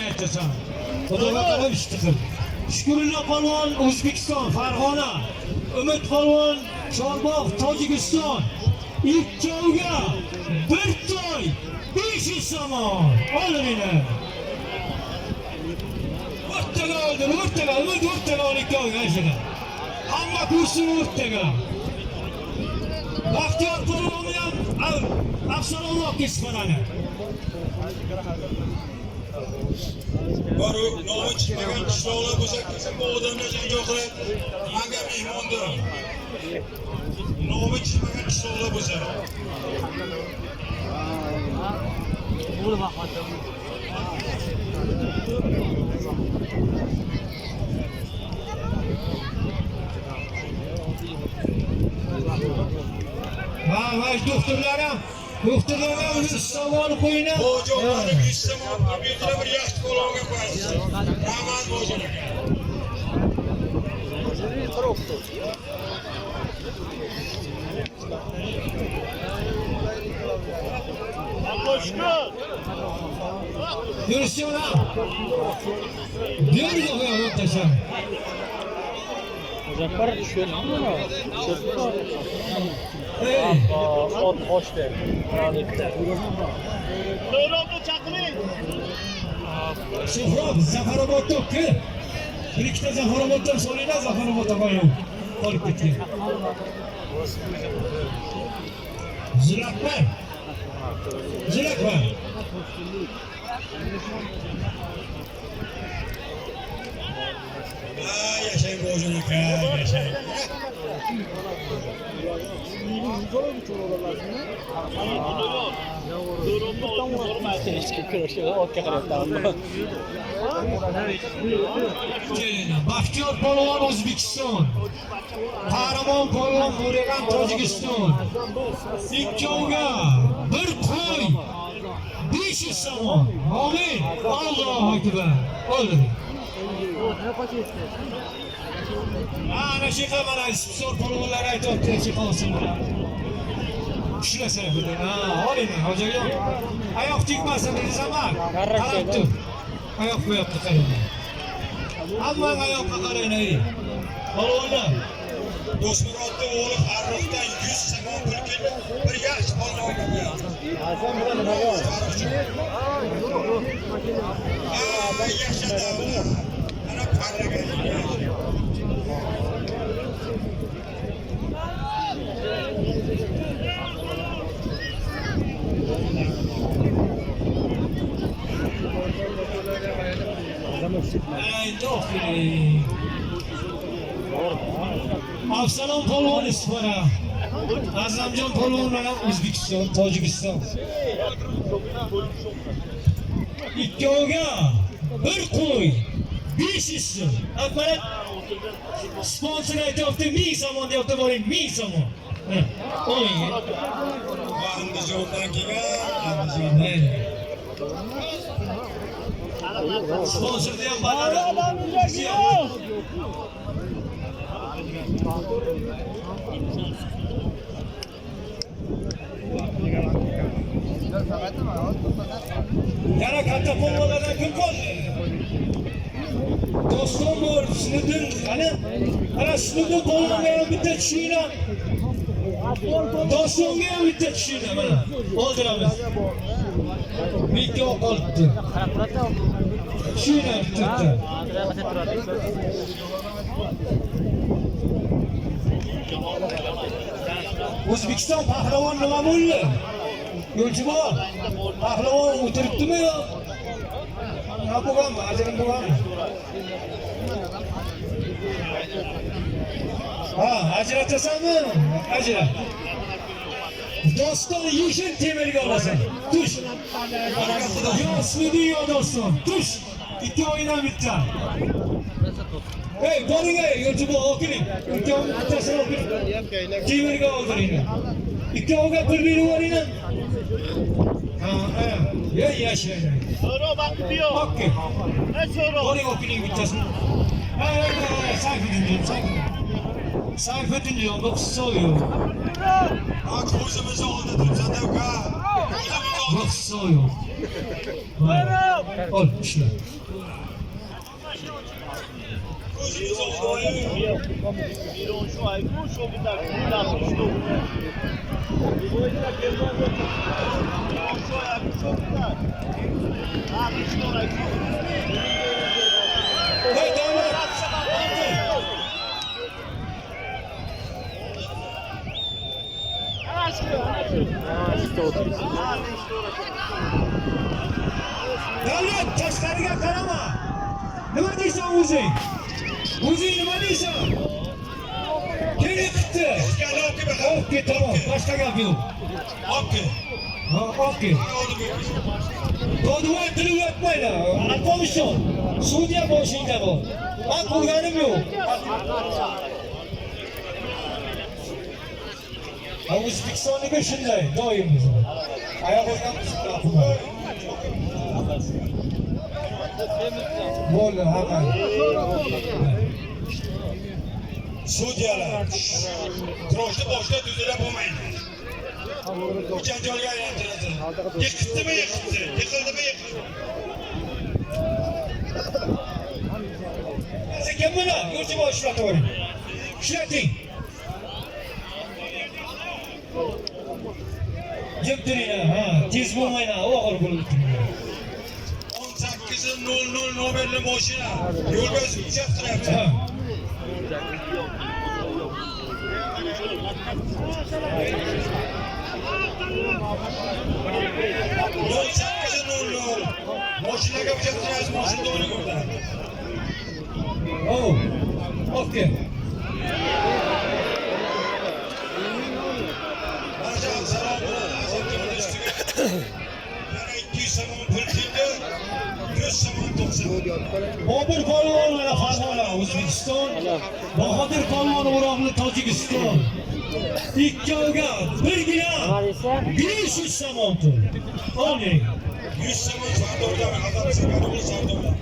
aytasan. Xudoga qarab ish qil. Shukurullo polvon O'zbekiston, Farg'ona. Umid polvon Chorbog', Tojikiston. Ikkovga bir to'y, 500 somon. Olininglar. O'rtaga oldi, o'rtaga ikkovga ashula. Hamma kursin o'rtaga. Baxtiyor polvon ham Afsonovlar kesmanani. Baru nomi chiqmagan qishloqlar bo'lsa kelsin bu odamlar janjal qilib menga mehmondir. Nomi chiqmagan qishloqlar bo'lsa. Vay doktorlarim. Doktorlarga o'zi savol qo'yinglar. Bojoqlarni bilsam, kompyuterga bir yaxshi qo'lga qo'yasiz. Rahmat bojoqlar. Yurishinglar. Yurga qo'yib tashlab. Muzaffar tushunmi? Ot qo'shdi. To'yroqni chaqiring. Shuhrob Zafarobodga kel. Bir ikkita Zafaroboddan so'raylar, Zafarobodda qo'ying. Qolib ketgan. Zirakman. Yaşayın bojoqlar, yaşayın. Baxtiyor polvon O'zbekiston. Qahramon polvon Bo'regan Tojikiston. Ikkovga bir qo'y, 500 somon. Amin. Allohu akbar. Oldi. Ana shu mana sponsor polvonlar aytibdi, chiqolsin bular. Shunasa bular. Oling, hojajon. Oyoq tegmasin dedi zaman. Qarab tur. Oyoq qo'yapti qarang. Hamma oyoqqa qarang. Polvonlar. Do'stmurodning o'g'li Farruxdan 100 somon pul keldi. Bir yaxshi polvonga qo'yadi. Hasan bilan nima bor? Ben yaşadım. Ana parla geldi. Afsonon polvon isfara. Azamjon polvon bilan O'zbekiston, Tojikiston. Ikkovga bir qo'y, 500 so'm. Mana sponsor aytibdi, 1000 somon deyapti, boring 1000 somon. Oling. Andijondan kelgan, Sponsor ham bor. Yana katta polvonlardan kim qoldi? Do'stim bor, Siniddin, ana Siniddin polvonga ham bitta tushinglar. Do'stimga ham bitta tushinglar mana. Oldiramiz. Bitta qolibdi. Tushinglar bitta. O'zbekiston pahlavon nima bo'ldi? Yo'lchi bor. Pahlavon o'tiribdimi yo? Nima bo'lganmi? Ajrim bo'lganmi? Ha, ajratasanmi? Ajrat. Doston yeshil temirga olasan. Tush. Yo, ismini yo doston. Tush. Ikki o'yindan bitta. Hey, boring ey, yo'lchi bor, o'qiring. Ikkovini bittasini o'qiring. Temirga oldiring. Ikkoviga pul berib yuboringlar. Ya yaşayın. So'ro vaqti yo'q. Okey. So'ro. Boring o'qiring bittasini. Sayfiddin diyor, bak soruyor. Bak ko'zimizni oldida turibsan-da uka. Yo'qsa yo'q. Ol, ishla. Biri şu ay, bu şu bir dakika. Bu oyunda gelmez. Şu ay, şu bir dakika. Abi şu ay. Hey, Davlat. Davlat, tashqariga qarama. Nima deysan o'zing? O'zing nima deysan? Kerak qildi. Okey, tamam. Boshqa gap yo'q. Okey. Ha, okey. Doduvor tilib yotmaylar. Alpomishon. Sudya boshingda bor. Men ko'rganim yo'q. O'zbekistonga shunday doim. Oyog'iga qisqartirib. Bo'ldi, hamma. Sudyalar kurashni boshida tuzilib bo'lmaydi. Bu janjolga aylantiradi. Yiqitdimi yiqitdi, yiqildimi yiqildi. Kim buni? Yo'lchi bosh ishlatavering. Ishlating. Jim turinglar, ha, tez bo'lmaylar, og'ir bo'lib turinglar. 18:00 nomerli mashina yo'lga chiqib turibdi. Ha. Mashinaga uchirtirasiz, mashina o'rniga. Oh, okey. Barchaga salom bo'ladi. Yana 200 so'm pul keldi. 100 so'm to'qson. Bobur polvon mana Farg'ona, O'zbekiston. Bahodir polvon O'roqli, Tojikiston. Ikkovga birgina 500 so'm pul. Oling. 100 so'm savdodan xabar sakari savdodan.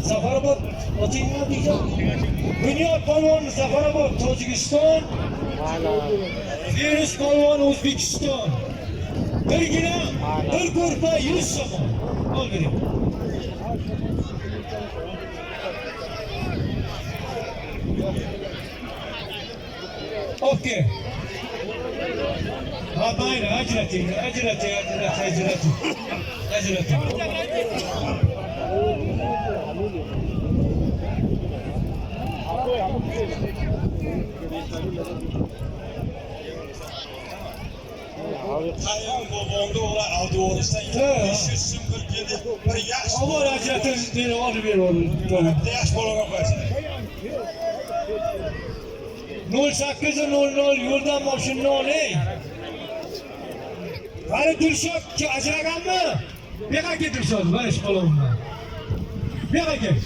Safarobod otinglar deydi. Bunyod polvon Safarobod, Tojikiston. Feruz polvon O'zbekiston. Birgina bir ko'rpa 100 so'm. Oling. Okey. Ha, mayli, ajrating. Tayyam bobomda ular avtoburishdan 500 so'm pul keldi. Bir yaxshi Avval ajratib beni olib ber. yaxshi bolaga qo'ysin. 08:00 yo'ldan mashina oling. Qani Dilshod ajraganmi? Bu yoqqa ket Dilshod, mana ish qilaman. Bu yoqqa ket.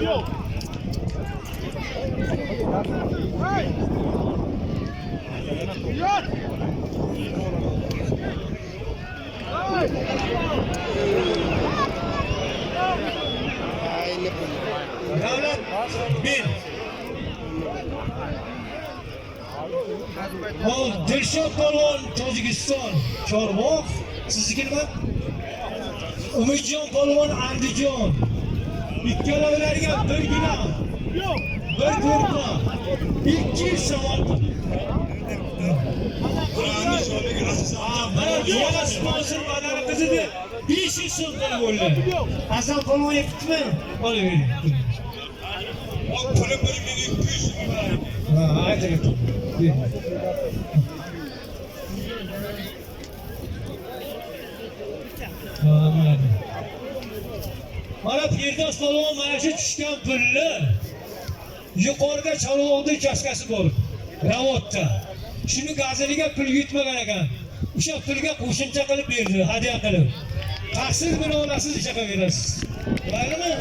Yok. Davlat bin. O Dilshod polvon Tojikiston, Chorvoq. Sizniki nima? Umidjon polvon Andijon. Ikkalalariga birgina. Yok. Bir ko'rpa 200 so'm. Bularni sho'rlik asosida Mana yana sponsor badali qizidi 500 so'm bo'ldi. Hasan polvon yetibmi? Olavering. puli 1200 so'm. Ha, aytayapti. Mana Firdos polvon mana shu tushgan pulni yuqoriga Chalvoqda uchastkasi bor. Ravodda. Shuni gazeliga pul yetmagan ekan. O'sha pulga qo'shimcha qilib berdi, hadya qilib. Taqsir buni olasiz, ish qilaverasiz. Biladimi?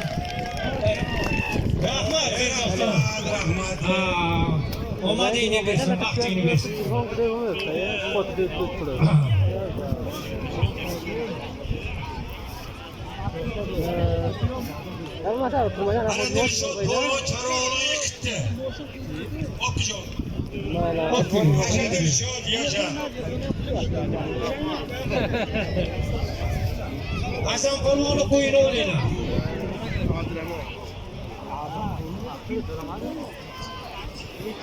Rahmat, Firdosjon. Rahmat. Omadingni bersin, baxtingni bersin. Ana Dilshod polvon Charoqni yiqitdi. Opajon. Yasha Dilshod, yasha. Hasan polvonni qo'yini o'ylaylar.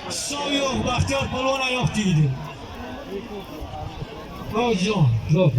Hisob yo'q, Baxtiyor polvon oyoq tegdi. Ojon, zo'r.